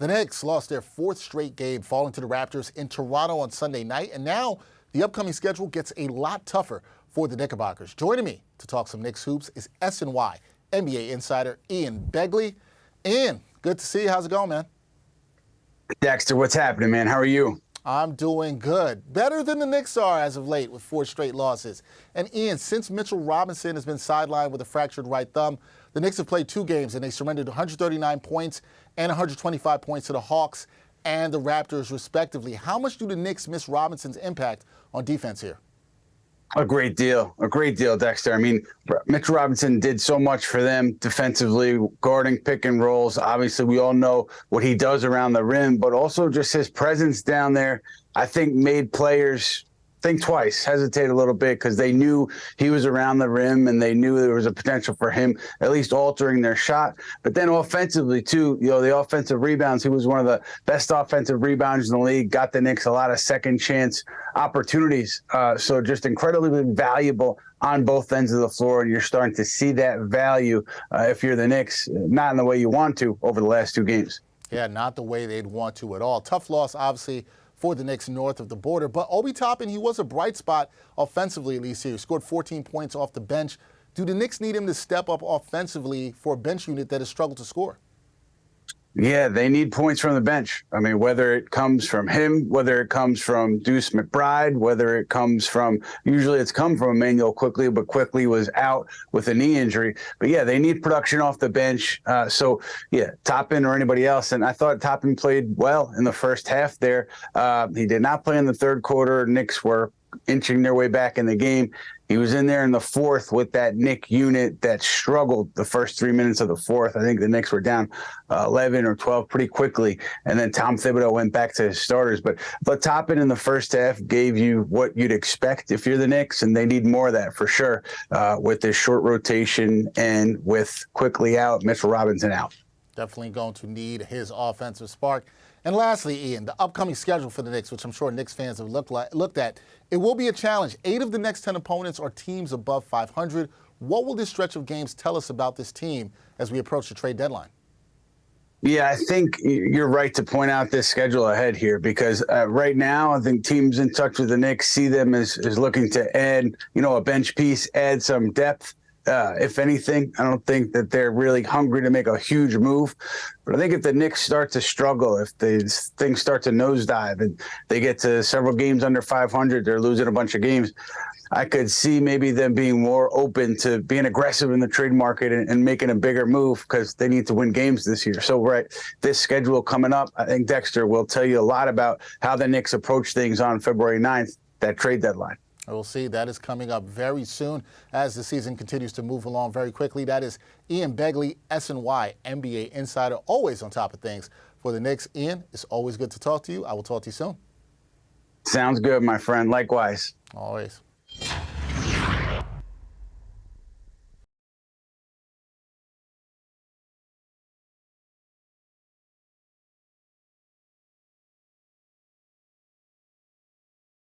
The Knicks lost their fourth straight game, falling to the Raptors in Toronto on Sunday night, and now the upcoming schedule gets a lot tougher for the Knickerbockers. Joining me to talk some Knicks hoops is SNY NBA insider Ian Begley. Ian, good to see you. How's it going, man? Dexter, what's happening, man? How are you? I'm doing good. Better than the Knicks are as of late with four straight losses. And Ian, since Mitchell Robinson has been sidelined with a fractured right thumb, the Knicks have played two games and they surrendered 139 points and 125 points to the Hawks and the Raptors, respectively. How much do the Knicks miss Robinson's impact on defense here? A great deal, Dexter. I mean, Mitchell Robinson did so much for them defensively, guarding pick and rolls. Obviously, we all know what he does around the rim, but also just his presence down there, I think, made players think twice, hesitate a little bit, because they knew he was around the rim and they knew there was a potential for him at least altering their shot. But then offensively, too, the offensive rebounds, he was one of the best offensive rebounders in the league, got the Knicks a lot of second chance opportunities. So just incredibly valuable on both ends of the floor. And you're starting to see that value if you're the Knicks, not in the way you want to over the last two games. Yeah, not the way they'd want to at all. Tough loss, obviously, for the Knicks north of the border. But Obi Toppin, he was a bright spot offensively, at least here. He scored 14 points off the bench. Do the Knicks need him to step up offensively for a bench unit that has struggled to score? Yeah, they need points from the bench. I mean, whether it comes from him, whether it comes from Deuce McBride, whether it comes from, usually it's come from Emmanuel Quickly, but Quickly was out with a knee injury. But yeah, they need production off the bench. So yeah, Toppin or anybody else. And I thought Toppin played well in the first half there. He did not play in the third quarter. Knicks were inching their way back in the game. He was in there in the fourth with that Knick unit that struggled the first 3 minutes of the fourth. I think the Knicks were down 11 or 12 pretty quickly. And then Tom Thibodeau went back to his starters. But Toppin in the first half gave you what you'd expect if you're the Knicks, and they need more of that for sure with this short rotation and with Quickly out, Mitchell Robinson out. Definitely going to need his offensive spark. And lastly, Ian, the upcoming schedule for the Knicks, which I'm sure Knicks fans have looked at, it will be a challenge. 8 of the next 10 opponents are teams above 500. What will this stretch of games tell us about this team as we approach the trade deadline? Yeah, I think you're right to point out this schedule ahead here, because right now I think teams in touch with the Knicks see them as looking to add, a bench piece, add some depth. If anything, I don't think that they're really hungry to make a huge move. But I think if the Knicks start to struggle, if things start to nosedive and they get to several games under 500, they're losing a bunch of games, I could see maybe them being more open to being aggressive in the trade market and making a bigger move, because they need to win games this year. So, this schedule coming up, I think Dexter will tell you a lot about how the Knicks approach things on February 9th, that trade deadline. We'll see. That is coming up very soon as the season continues to move along very quickly. That is Ian Begley, SNY NBA insider, always on top of things for the Knicks. Ian, it's always good to talk to you. I will talk to you soon. Sounds good, my friend. Likewise. Always.